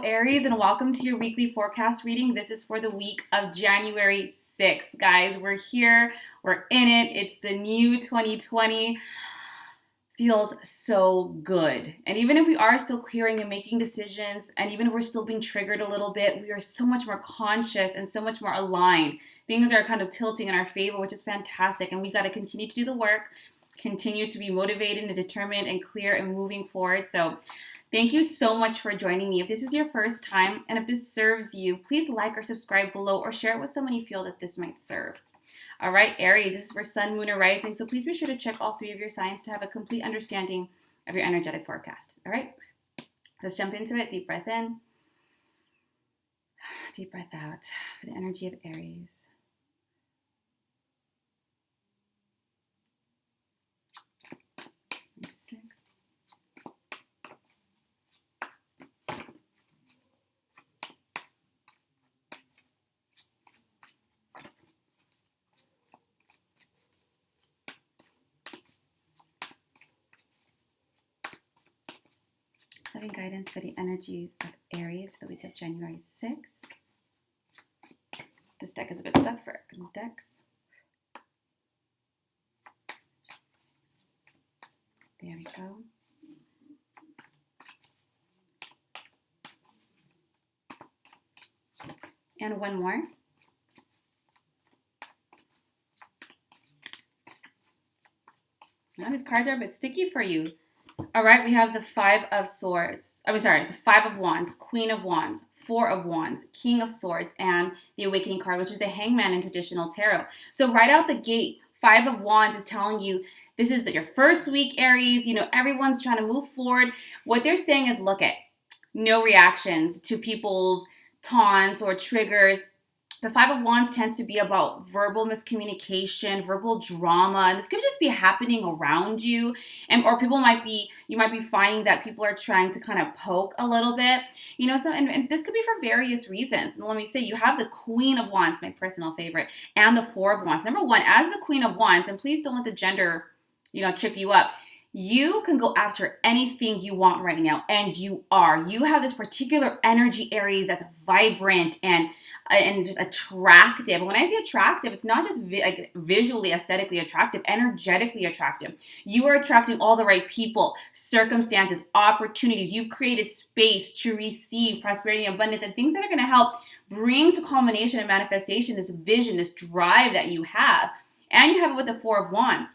Aries, and welcome to your weekly forecast reading. This is for the week of January 6th. Guys, we're here. We're in it. It's the new 2020. Feels so good. And even if we are still clearing and making decisions, and even if we're still being triggered a little bit, we are so much more conscious and so much more aligned. Things are kind of tilting in our favor, which is fantastic. And we got to continue to do the work, continue to be motivated and determined and clear and moving forward. So thank you so much for joining me. If this is your first time and if this serves you, please like or subscribe below or share it with someone you feel that this might serve. All right, Aries, this is for Sun, Moon, or Rising, so please be sure to check all three of your signs to have a complete understanding of your energetic forecast. All right, let's jump into it. Deep breath in. Deep breath out for the energy of Aries. Six. Having guidance for the energy of Aries for the week of January 6th. This deck is a bit stuck for decks. There we go. And one more. Now these cards are a bit sticky for you. All right, we have the Five of Swords. The Five of Wands, Queen of Wands, Four of Wands, King of Swords, and the Awakening card, which is the Hangman in traditional tarot. So right out the gate, Five of Wands is telling you this is your first week, Aries. You know, everyone's trying to move forward. What they're saying is, look at no reactions to people's taunts or triggers. The Five of Wands tends to be about verbal miscommunication, verbal drama, and this could just be happening around you, or you might be finding that people are trying to kind of poke a little bit, you know. So, and this could be for various reasons. And let me say, you have the Queen of Wands, my personal favorite, and the Four of Wands. Number one, as the Queen of Wands, and please don't let the gender, trip you up. You can go after anything you want right now, and you are. You have this particular energy, Aries, that's vibrant and just attractive. And when I say attractive, it's not just visually, aesthetically attractive, energetically attractive. You are attracting all the right people, circumstances, opportunities. You've created space to receive prosperity and abundance and things that are going to help bring to culmination and manifestation this vision, this drive that you have. And you have it with the Four of Wands,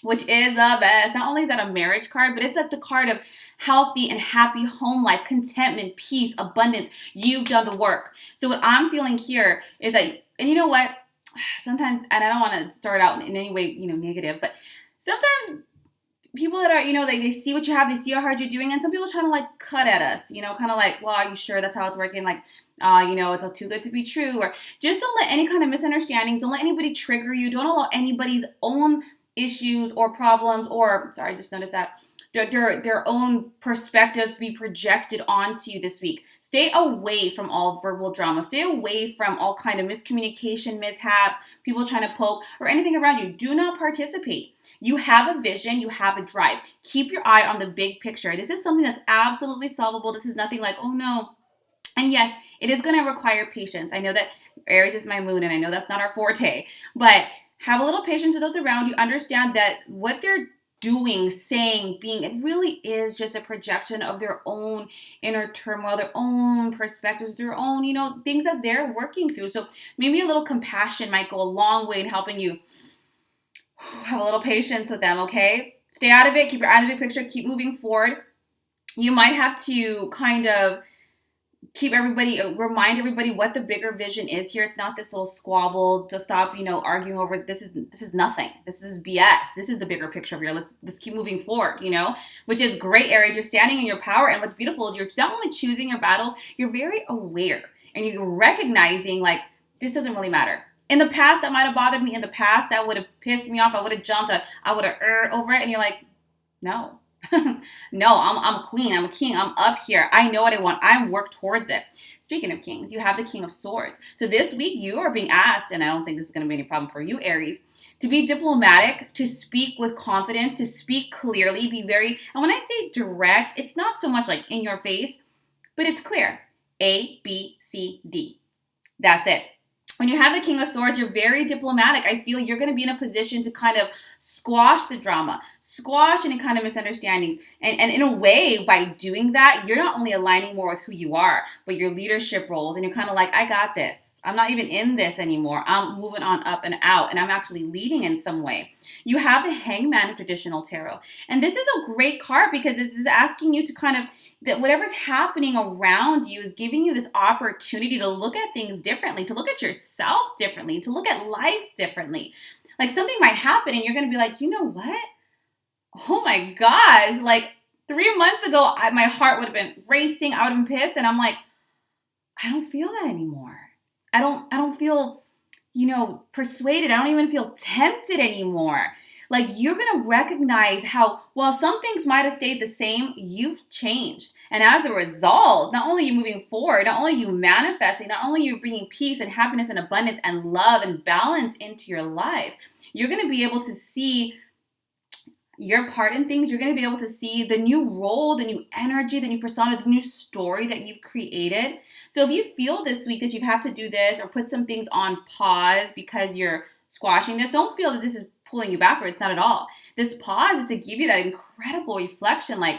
which is the best. Not only is that a marriage card, but it's like the card of healthy and happy home life, contentment, peace, abundance. You've done the work. So what I'm feeling here is that, and you know what? Sometimes, and I don't want to start out in any way, negative, but sometimes people that are, they see what you have, they see how hard you're doing, and some people are trying to cut at us, kind of like, well, are you sure that's how it's working? It's all too good to be true. Or just don't let any kind of misunderstandings, don't let anybody trigger you, don't allow anybody's own issues or problems, or sorry, I just noticed that their own perspectives be projected onto you this week. Stay away from all verbal drama. Stay away from all kind of miscommunication, mishaps, people trying to poke, or anything around you. Do not participate. You have a vision, you have a drive. Keep your eye on the big picture. This is something that's absolutely solvable. This is nothing like, oh no. And yes, it is going to require patience. I know that Aries is my moon, and I know that's not our forte, but have a little patience with those around you. Understand that what they're doing, saying, being, it really is just a projection of their own inner turmoil, their own perspectives, their own, things that they're working through. So maybe a little compassion might go a long way in helping you have a little patience with them, okay? Stay out of it. Keep your eye on the big picture. Keep moving forward. You might have to kind of remind everybody what the bigger vision is here. It's not this little squabble to stop, arguing over. This is nothing. This is BS. This is the bigger picture of here. Let's keep moving forward, which is great, Aries. You're standing in your power. And what's beautiful is you're not only choosing your battles, you're very aware and you're recognizing this doesn't really matter. In the past, that might have bothered me. In the past, that would have pissed me off. I would have jumped. I would have over it. And you're like, no. No, I'm a queen. I'm a king. I'm up here. I know what I want. I work towards it. Speaking of kings, you have the King of Swords. So this week you are being asked, and I don't think this is going to be any problem for you, Aries, to be diplomatic, to speak with confidence, to speak clearly, be very, and when I say direct, it's not so much like in your face, but it's clear. A, B, C, D. That's it. When you have the King of Swords, you're very diplomatic. I feel you're going to be in a position to kind of squash the drama, squash any kind of misunderstandings. And in a way, by doing that, you're not only aligning more with who you are, but your leadership roles. And you're kind of like, I got this. I'm not even in this anymore. I'm moving on up and out, and I'm actually leading in some way. You have the Hangman of traditional tarot. And this is a great card because this is asking you to kind of, that whatever's happening around you is giving you this opportunity to look at things differently, to look at yourself differently, to look at life differently. Like something might happen and you're going to be like, you know what? Oh my gosh. Like 3 months ago, my heart would have been racing. I would have been pissed. And I'm like, I don't feel that anymore. I don't feel, persuaded. I don't even feel tempted anymore. Like you're going to recognize how, while some things might have stayed the same, you've changed. And as a result, not only are you moving forward, not only are you manifesting, not only are you bringing peace and happiness and abundance and love and balance into your life, you're going to be able to see your part in things. You're going to be able to see the new role, the new energy, the new persona, the new story that you've created. So if you feel this week that you have to do this or put some things on pause because you're squashing this, don't feel that this is pulling you backwards. Not at all. This pause is to give you that incredible reflection, like,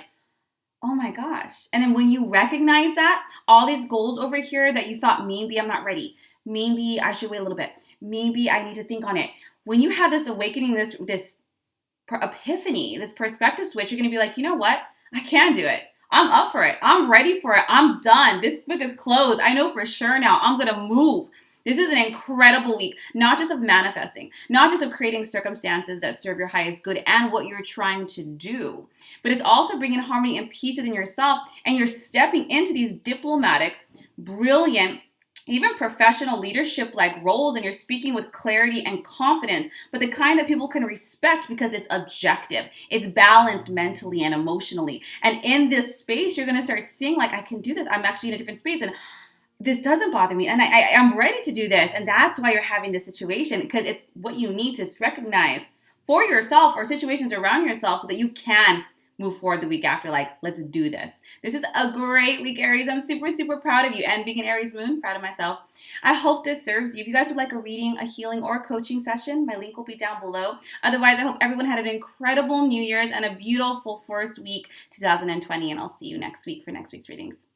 oh my gosh. And then when you recognize that, all these goals over here that you thought, maybe I'm not ready, maybe I should wait a little bit, maybe I need to think on it. When you have this awakening, this epiphany, this perspective switch, you're going to be like, you know what? I can do it. I'm up for it. I'm ready for it. I'm done. This book is closed. I know for sure now I'm going to move. This is an incredible week, not just of manifesting, not just of creating circumstances that serve your highest good and what you're trying to do, but it's also bringing harmony and peace within yourself, and you're stepping into these diplomatic, brilliant, even professional leadership-like roles, and you're speaking with clarity and confidence, but the kind that people can respect because it's objective. It's balanced mentally and emotionally. And in this space, you're going to start seeing, like, I can do this. I'm actually in a different space, and this doesn't bother me, and I'm ready to do this. And that's why you're having this situation, because it's what you need to recognize for yourself or situations around yourself so that you can move forward the week after, like, let's do this. This is a great week, Aries. I'm super, super proud of you. And being an Aries moon, proud of myself. I hope this serves you. If you guys would like a reading, a healing, or a coaching session, my link will be down below. Otherwise, I hope everyone had an incredible New Year's and a beautiful first week, 2020. And I'll see you next week for next week's readings.